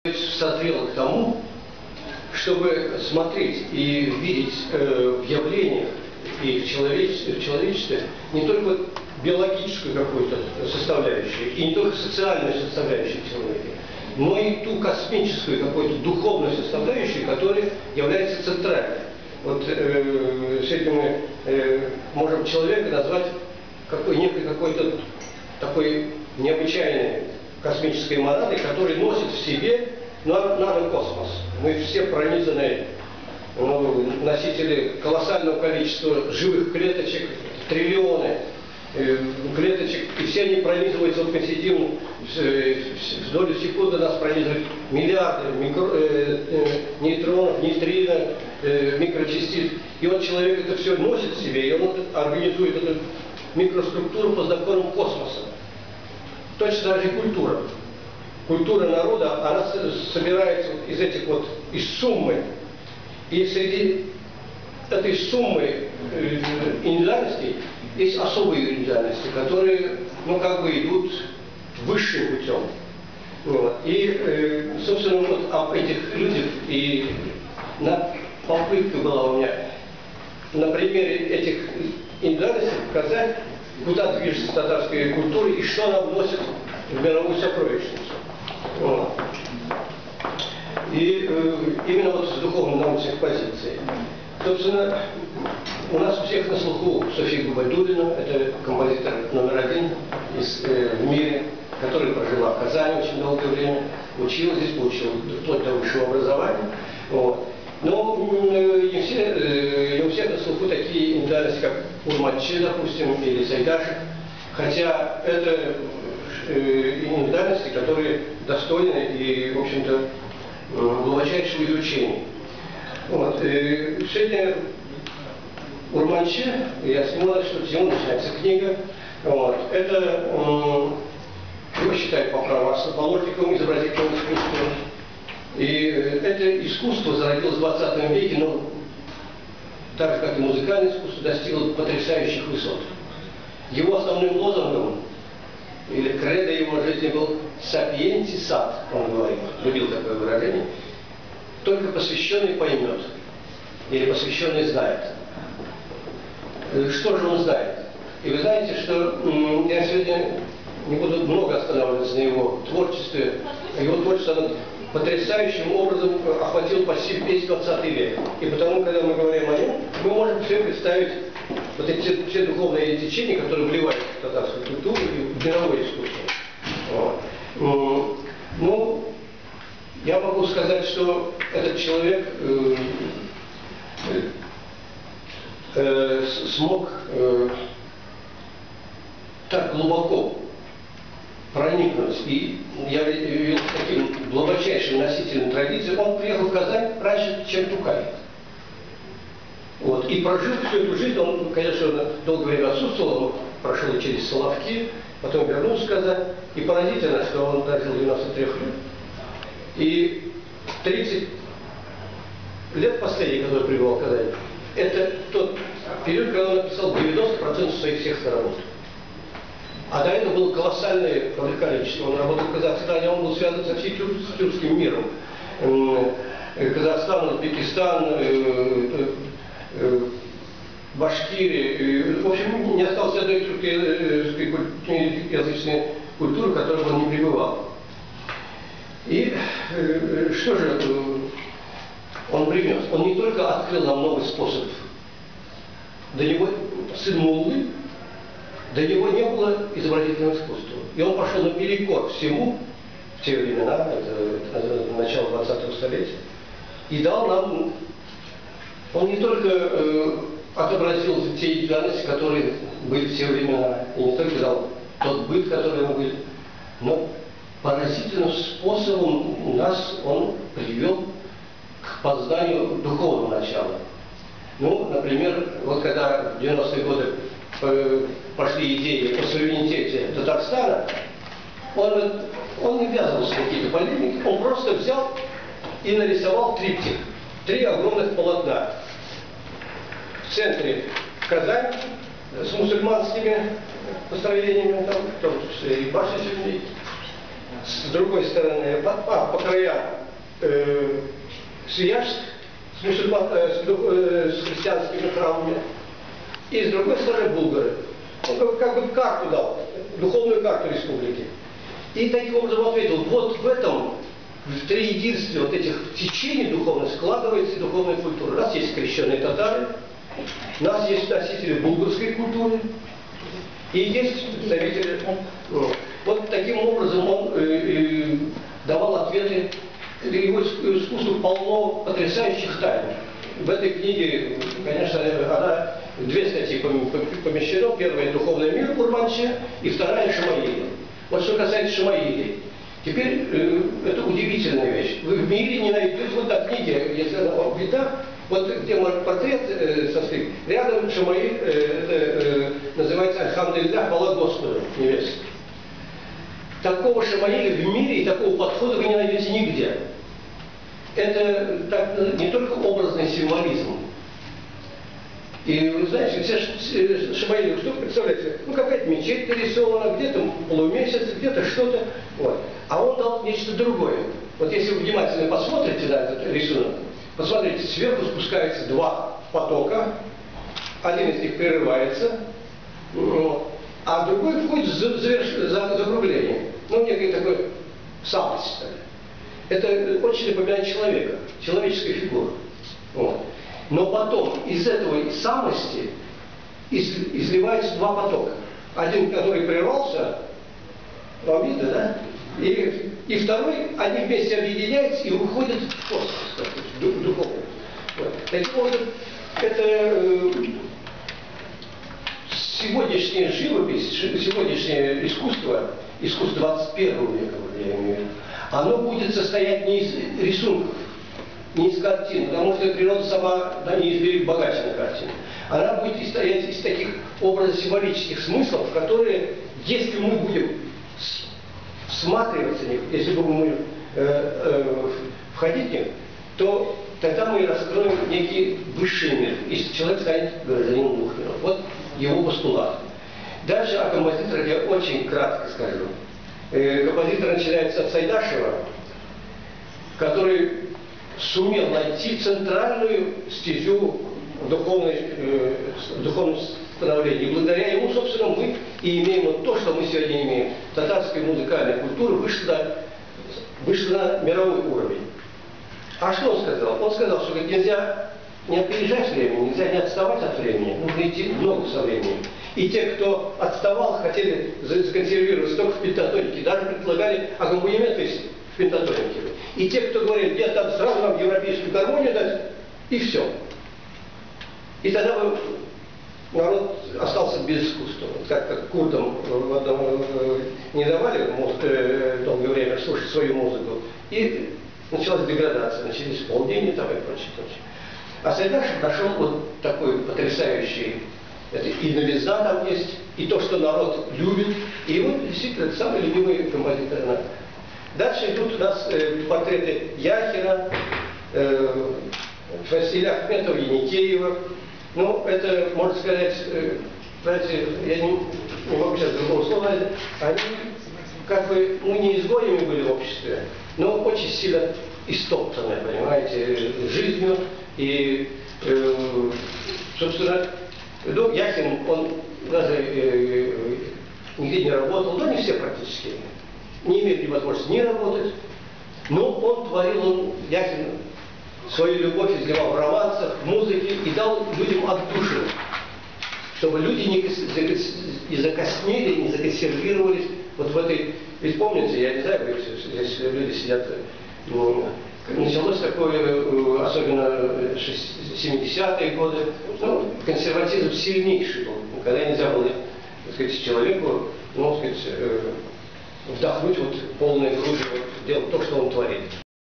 созрела к тому, чтобы смотреть и видеть в явлениях и в человечестве не только биологическую какую-то составляющую, и не только социальную составляющую человека, но и ту космическую какую-то духовную составляющую, которая является центральной. Вот с этим мы можем человека назвать некой какой-то такой необычайной космической монадой, которая носит в себе нанокосмос. Мы все пронизаны носители колоссального количества живых клеточек, триллионы клеточек, и все они пронизываются. Вот мы сидим, в долю секунды нас пронизывают миллиарды нейтронов, нейтрино, микрочастиц. И вот человек это все носит в себе, и он организует эту микроструктуру по законам космоса. Точно так же и культура. Культура народа, она собирается из этих вот, из суммы. И среди этой суммы индивидуальностей есть особые индивидуальности, которые, идут высшим путем. Вот. И, собственно, вот об этих людях и попытка была у меня на примере этих индивидуальностей показать, куда движется татарская культура и что она вносит в мировую сокровищницу. Вот. И именно вот с духовно-научных позиций. Собственно, у нас у всех на слуху София Губайдуллина, это композитор №1 в мире, которая прожила в Казани очень долгое время, училась здесь, получила вплоть до высшего образования. Вот. Но не у всех на слуху такие индивидуальности, как Урманче, допустим, или Сайдашев, хотя это индивидуальности, которые достойны и, в общем-то, глубочайшего изучения. Вот. Сегодня Урманче, я смотрю, что с него начинается книга. Вот. Это его считают по праву основоположником изобразительного искусства. И это искусство зародилось в 20 веке, но так же, как и музыкальное искусство, достигло потрясающих высот. Его основным лозунгом или кредо его жизни был «сапиенти сад», он говорил, любил такое выражение, только посвященный поймет, или посвященный знает. Что же он знает? И вы знаете, что я сегодня не буду много останавливаться на его творчестве. Его творчество оно потрясающим образом охватило почти весь 20 век. И потому, когда мы говорим о нем, мы можем все представить вот эти все духовные течения, которые вливают в татарскую культуру и в мировое искусство. Вот. Я могу сказать, что этот человек смог так глубоко проникнуть и явился таким глубочайшим носителем традиции. Он приехал в Казань раньше, чем Тукай. Вот. И прожил всю эту жизнь. Он, конечно, долгое время отсутствовал, он прошел через Соловки, потом вернулся в Казань. И поразительно, что он дожил 93 лет. И 30 лет последних, когда он пребывал в Казани, это тот период, когда он написал 90% своих всех работ. А до этого было колоссальное количество. Он работал в Казахстане, он был связан со всем тюркским миром. Казахстан, Узбекистан, Башкирия. В общем, не осталось ни одной тюркоязычной культуры, в которой он не пребывал. И что же он принес? Он не только открыл нам новый способ. До него сын Муллы, до него не было изобразительного искусства. И он пошел наперекор всему в те времена, это начало 20-го столетия, и дал нам, он не только отобразил те индивидуальности, которые были в те времена, и не только дал тот быт, который мы были, но поразительным способом нас он привел к познанию духовного начала. Например, вот когда в 90-е годы пошли идеи о суверенитете Татарстана, он не ввязывался в какие-то полемики, он просто взял и нарисовал триптих. 3 огромных полотна. В центре Казань с мусульманскими построениями, там, в том числе и башня Сюрмей. с другой стороны по краям Свияжск с христианскими храмами, и с другой стороны булгары. Он как бы карту дал, духовную карту республики. И таким образом ответил, вот в этом, в триединстве вот этих течений духовных складывается духовная культура. У нас есть крещеные татары, у нас есть носители булгарской культуры, и есть представители. Вот таким образом он давал ответы. Его искусство полно потрясающих тайн. В этой книге, конечно, она две статьи помещено. Первая — «Духовный мир» Курманче, и вторая — «Шамаили». Вот что касается Шамаили. Теперь это удивительная вещь. Вы в мире не найдете, вот на книге, если она вам видна, вот где портрет состоит, рядом Шамаиль, это называется «Альхамдулиллах, хвала Господу, невеста». Такого Шамаиля в мире и такого подхода вы не найдете нигде. Это так, не только образный символизм. И вы знаете, все Шамаили, что представляете? Ну, какая-то мечеть нарисована, где-то полумесяц, где-то что-то. Вот. А он дал нечто другое. Вот если вы внимательно посмотрите на этот рисунок, посмотрите, сверху спускаются два потока, один из них прерывается, а другой входит в закругление. Ну, некий такой самость. Это очень напоминает человека, человеческая фигура. Вот. Но потом из этой самости изливаются два потока. Один, который прервался, вам видно, да? И второй, они вместе объединяются и уходят в космос, духовный. Вот. Таким образом, это сегодняшняя живопись, сегодняшнее искусство 21 века, я имею в виду, оно будет состоять не из рисунков, не из картин, потому что природа сама неизмеримо богаче на картины. Она будет состоять из таких образно-символических смыслов, которые, если мы будем всматриваться в них, если мы будем входить в них, то тогда мы раскроем некий высший мир, если человек станет гражданином двух миров. Вот его постулат. Дальше о композиторах я очень кратко скажу. Композитор начинается от Сайдашева, который сумел найти центральную стезю в духовном становлении. И благодаря ему, собственно, мы и имеем вот то, что мы сегодня имеем. Татарская музыкальная культура вышла на мировой уровень. А что он сказал? Он сказал, что нельзя не опережать время, нельзя не отставать от времени, нужно идти в ногу со временем. И те, кто отставал, хотели законсервировать только в пентатонике, даже предлагали аккомпанементы в пентатонике. И те, кто говорил, нет, там сразу нам европейскую гармонию дать, и все. И тогда народ остался без искусства. Как курдам не давали долгое время слушать свою музыку, и началась деградация, начались полдения там и прочее. А Сайдашев нашел вот такой потрясающий, это и новизна там есть, и то, что народ любит, и его действительно самый любимый композитор. Дальше идут у нас портреты Яхина, Василия Ахметова, Еникеева. Ну, это, можно сказать, знаете, я не могу сейчас другого слова, они как бы, мы не изгоями были в обществе, но очень сильно истоптаны, понимаете, жизнью. И, собственно, ну, Яхин, он даже нигде не работал, но не все практически, не имели возможности не работать, но он творил, Яхин свою любовь изливал в романсах, в музыке и дал людям от души, чтобы люди не закоснели, не законсервировались вот в этой, ведь помните, я не знаю, здесь люди сидят, началось такое, особенно 70-е годы, ну, консерватизм сильнейший был, когда нельзя было, так сказать, человеку, ну, так сказать, вдохнуть вот полной грудью, делать то, что он творит.